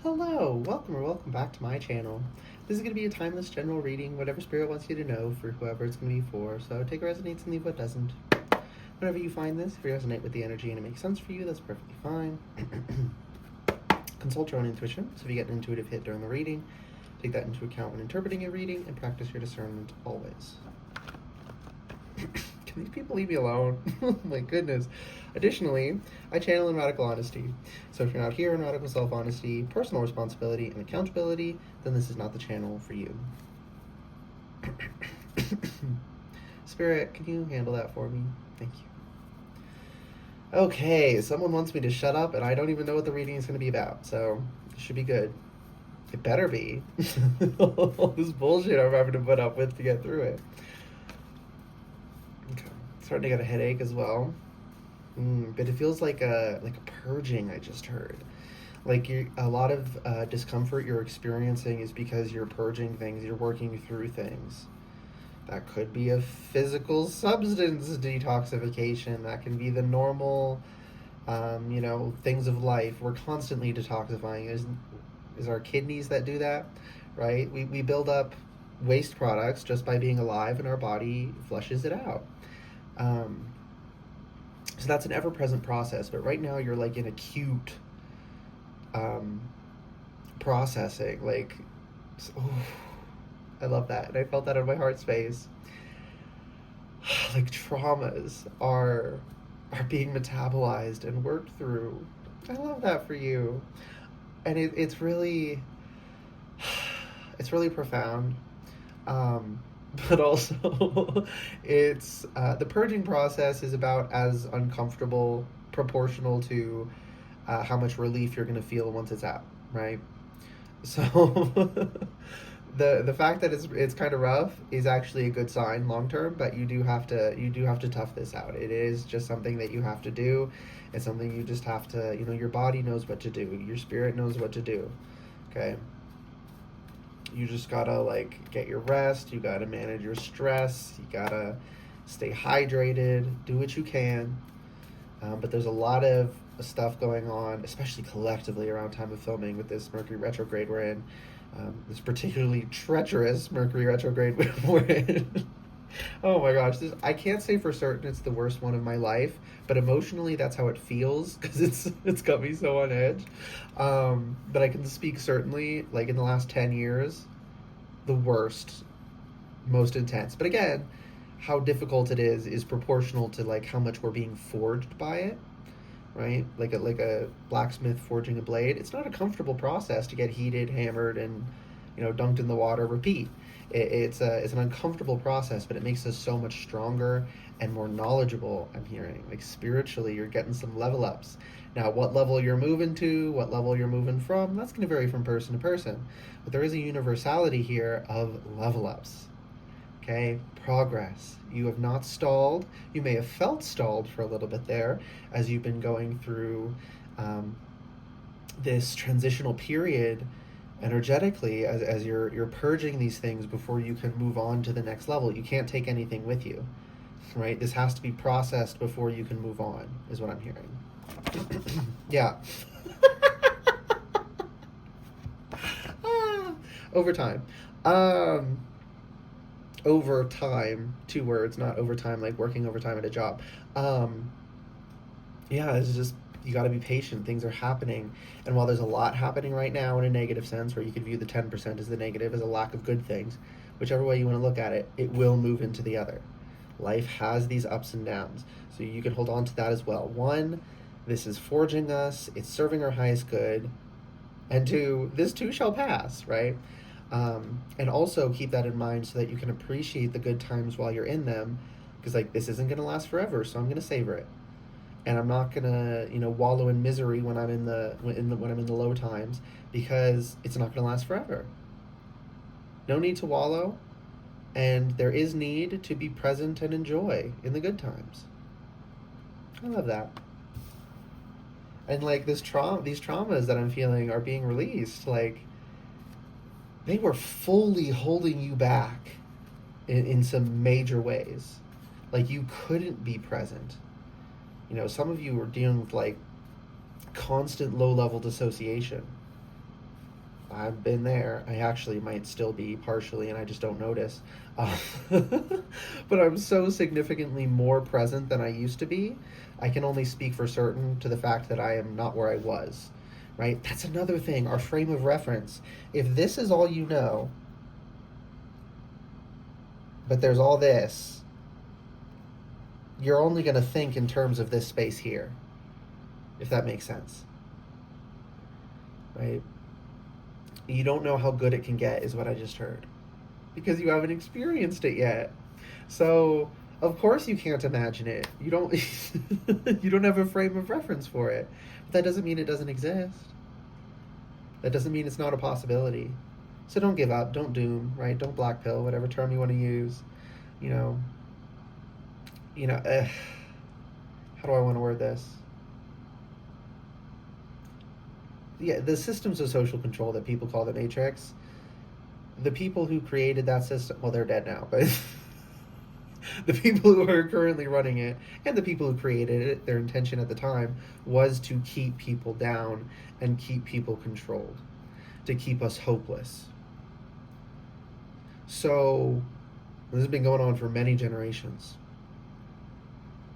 Hello, welcome or welcome back to my channel. This is going to be a timeless general reading, whatever spirit wants you to know for whoever it's going to be for, so take what resonates and leave what doesn't. Whenever you find this, if you resonate with the energy and it makes sense for you, that's perfectly fine. Consult your own intuition, so if you get an intuitive hit during the reading, take that into account when interpreting your reading and practice your discernment always. Can these people leave me alone? My goodness. Additionally, I channel in radical honesty. So if you're not here in radical self-honesty, personal responsibility, and accountability, then this is not the channel for you. Spirit, can you handle that for me? Thank you. Okay, someone wants me to shut up, and I don't even know what the reading is going to be about, so it should be good. It better be. All this bullshit I'm having to put up with to get through it. Okay, starting to get a headache as well. But it feels like a purging. I just heard, like a lot of discomfort you're experiencing is because you're purging things. You're working through things. That could be a physical substance detoxification. That can be the normal, things of life. We're constantly detoxifying. Is our kidneys that do that, right? We build up waste products just by being alive, and our body flushes it out. So that's an ever-present process, but right now you're like in acute processing. I love that, and I felt that in my heart space. Like traumas are being metabolized and worked through. I love that for you, and it's really profound. But also, it's the purging process is about as uncomfortable, proportional to how much relief you're going to feel once it's out, right? So the fact that it's kind of rough is actually a good sign long term, but you do have to tough this out. It is just something that you have to do. It's something you just have to, your body knows what to do, your spirit knows what to do. Okay. You just gotta get your rest. You gotta manage your stress. You gotta stay hydrated. Do what you can. But there's a lot of stuff going on, especially collectively around time of filming with this Mercury retrograde we're in. This particularly treacherous Mercury retrograde we're in. Oh my gosh, I can't say for certain it's the worst one of my life, but emotionally that's how it feels because it's got me so on edge. But I can speak certainly, in the last 10 years, the worst, most intense. But again, how difficult it is proportional to how much we're being forged by it, right? Like a blacksmith forging a blade. It's not a comfortable process to get heated, hammered, and dunked in the water, repeat. It's an uncomfortable process, but it makes us so much stronger and more knowledgeable. I'm hearing spiritually you're getting some level ups. Now what level you're moving to, what level you're moving from, that's going to vary from person to person, but there is a universality here of level ups. Okay, progress. You have not stalled. You may have felt stalled for a little bit there as you've been going through this transitional period energetically as you're purging these things before you can move on to the next level. You can't take anything with you, right? This has to be processed before you can move on, is what I'm hearing. Yeah. Over time. Overtime, 2 words, not overtime like working overtime at a job. Yeah, it's just, you got to be patient. Things are happening, and while there's a lot happening right now in a negative sense, where you could view the 10% as the negative, as a lack of good things, whichever way you want to look at it, it will move into the other. Life has these ups and downs, so you can hold on to that as well. 1, this is forging us, it's serving our highest good, and 2, this too shall pass, right? And also keep that in mind so that you can appreciate the good times while you're in them, because this isn't going to last forever, so I'm going to savor it. And I'm not gonna, wallow in misery when I'm in when I'm in the low times, because it's not gonna last forever. No need to wallow, and there is need to be present and enjoy in the good times. I love that. And these traumas that I'm feeling are being released. They were fully holding you back in some major ways. You couldn't be present. Some of you are dealing with constant low-level dissociation. I've been there. I actually might still be partially, and I just don't notice. Uh, but I'm so significantly more present than I used to be. I can only speak for certain to the fact that I am not where I was. Right? That's another thing. Our frame of reference. If this is all you know, but there's all this, you're only going to think in terms of this space here, if that makes sense. Right? You don't know how good it can get, is what I just heard, because you haven't experienced it yet. So, of course, you can't imagine it. You don't. You don't have a frame of reference for it. But that doesn't mean it doesn't exist. That doesn't mean it's not a possibility. So don't give up. Don't doom. Right? Don't black pill. Whatever term you want to use. You know. You know. How do I want to word this? Yeah, the systems of social control that people call the Matrix, the people who created that system, well, they're dead now, but the people who are currently running it and the people who created it, their intention at the time was to keep people down and keep people controlled, to keep us hopeless. So this has been going on for many generations.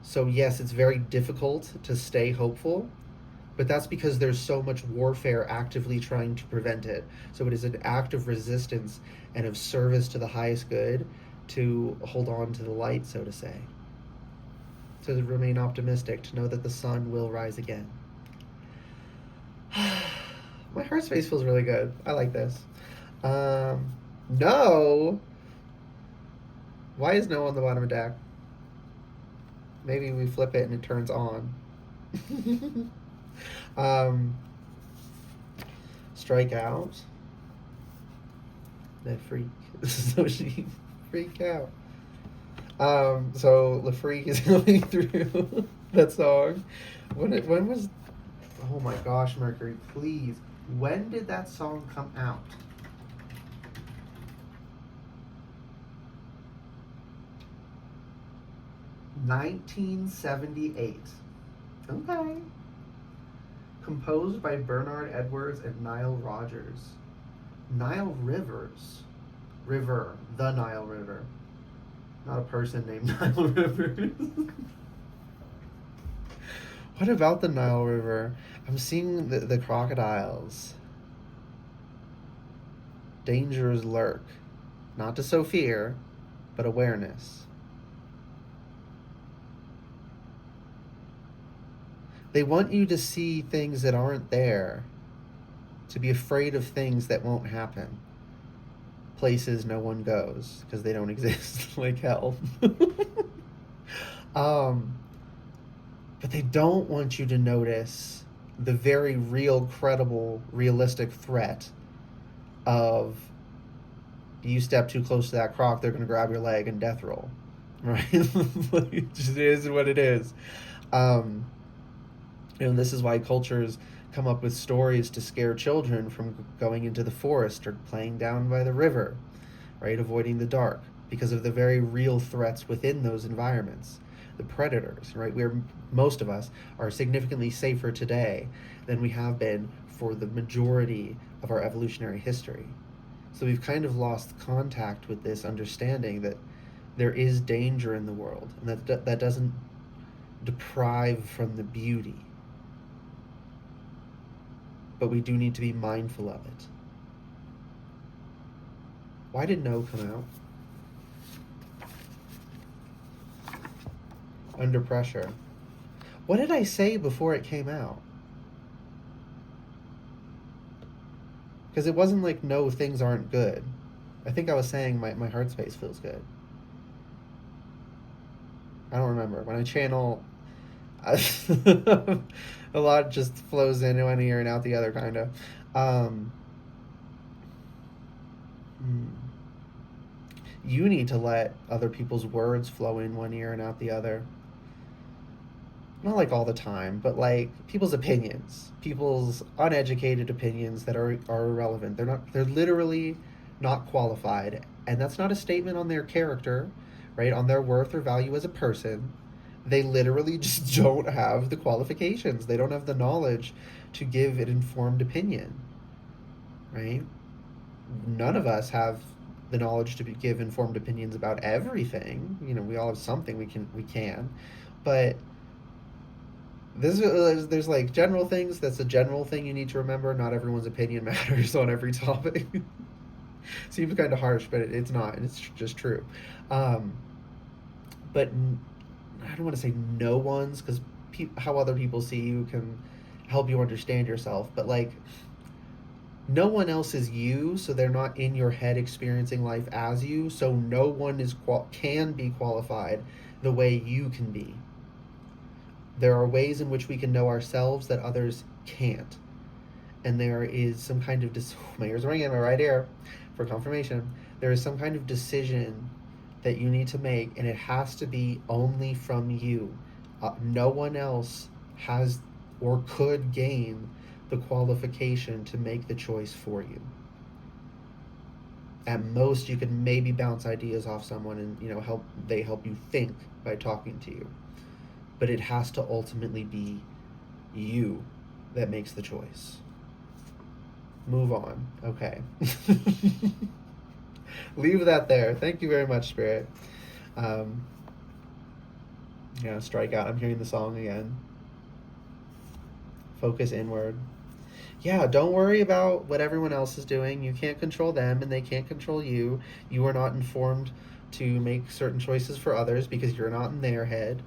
So yes, it's very difficult to stay hopeful, but that's because there's so much warfare actively trying to prevent it. So it is an act of resistance and of service to the highest good to hold on to the light, so to say. To remain optimistic, to know that the sun will rise again. My heart space feels really good. I like this. No! Why is no on the bottom of the deck? Maybe we flip it and it turns on. Strike out. That freak. So she freak out. So the freak is going through that song. When was? Oh my gosh, Mercury, please. When did that song come out? (1978). Okay. Composed by Bernard Edwards and Nile Rodgers. Nile Rivers. River. The Nile River. Not a person named Nile Rivers. What about the Nile River? I'm seeing the crocodiles. Dangers lurk. Not to sow fear, but awareness. They want you to see things that aren't there, to be afraid of things that won't happen. Places no one goes, because they don't exist, like hell. But they don't want you to notice the very real, credible, realistic threat of you step too close to that croc, they're going to grab your leg and death roll. Right? It just is what it is. This is why cultures come up with stories to scare children from going into the forest or playing down by the river, right? Avoiding the dark, because of the very real threats within those environments. The predators, right? Most of us are significantly safer today than we have been for the majority of our evolutionary history. So we've kind of lost contact with this understanding that there is danger in the world, and that doesn't deprive from the beauty. But we do need to be mindful of it. Why did no come out? Under pressure. What did I say before it came out? Because it wasn't like, no, things aren't good. I think I was saying my heart space feels good. I don't remember. When I channel, a lot just flows in one ear and out the other, kind of. You need to let other people's words flow in one ear and out the other. Not like all the time, but like people's opinions, people's uneducated opinions that are irrelevant. They're literally not qualified, and that's not a statement on their character, right? On their worth or value as a person. They literally just don't have the qualifications. They don't have the knowledge to give an informed opinion. right? None of us have the knowledge to give informed opinions about everything. You know, we all have something we can, but there's like general things. That's a general thing you need to remember. Not everyone's opinion matters on every topic. Seems kind of harsh, but it's not. It's just true. But I don't want to say no one's, because how other people see you can help you understand yourself. But like, no one else is you, so they're not in your head experiencing life as you. So no one can be qualified the way you can be. There are ways in which we can know ourselves that others can't, and there is some kind of my ears ringing in my right ear for confirmation. There is some kind of decision that you need to make, and it has to be only from you. No one else has or could gain the qualification to make the choice for you. At most, you can maybe bounce ideas off someone and, you know, help you think by talking to you. But it has to ultimately be you that makes the choice. Move on. Okay. Leave that there. Thank you very much, Spirit. Yeah, strike out. I'm hearing the song again. Focus inward. Yeah, don't worry about what everyone else is doing. You can't control them, and they can't control you. You are not informed to make certain choices for others because you're not in their head.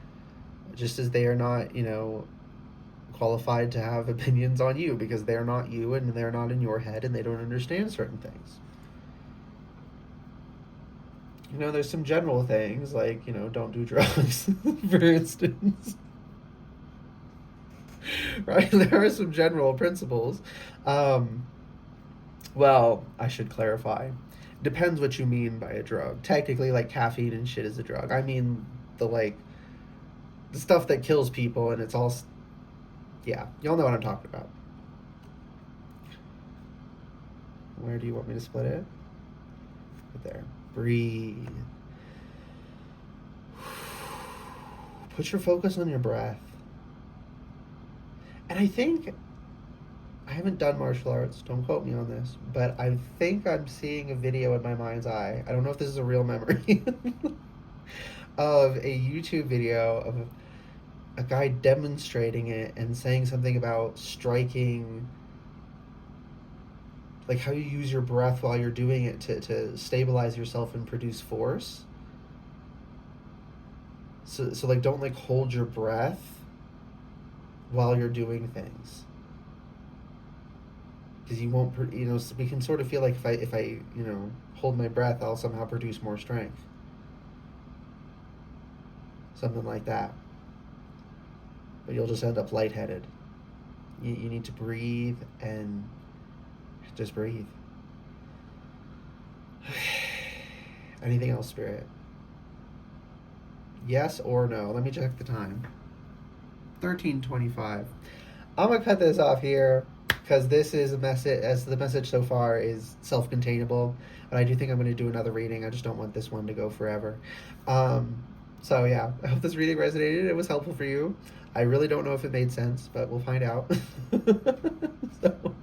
Just as they are not, you know, qualified to have opinions on you because they're not you and they're not in your head and they don't understand certain things. You know, there's some general things like, you know, don't do drugs, for instance. Right? There are some general principles. Well, I should clarify. Depends what you mean by a drug. Technically, like, caffeine and shit is a drug. I mean, the stuff that kills people, and it's all... Yeah, y'all know what I'm talking about. Where do you want me to split it? Right there. Breathe. Put your focus on your breath. And I think... I haven't done martial arts, don't quote me on this, but I think I'm seeing a video in my mind's eye. I don't know if this is a real memory. Of a YouTube video of a guy demonstrating it and saying something about striking, like how you use your breath while you're doing it to stabilize yourself and produce force. So like, don't like hold your breath while you're doing things. Because you won't, you know, we can sort of feel like if I, you know, hold my breath, I'll somehow produce more strength. Something like that. But you'll just end up lightheaded. You need to breathe and just breathe. Anything else, Spirit? Yes or no? Let me check the time. 13:25. I'm going to cut this off here because this is a message, as the message so far is self-containable. But I do think I'm going to do another reading. I just don't want this one to go forever. So yeah, I hope this reading resonated. It was helpful for you. I really don't know if it made sense, but we'll find out. So,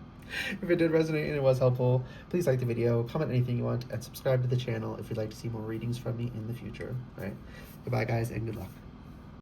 if it did resonate and it was helpful, please like the video, comment anything you want, and subscribe to the channel if you'd like to see more readings from me in the future. All right. Goodbye, guys, and good luck.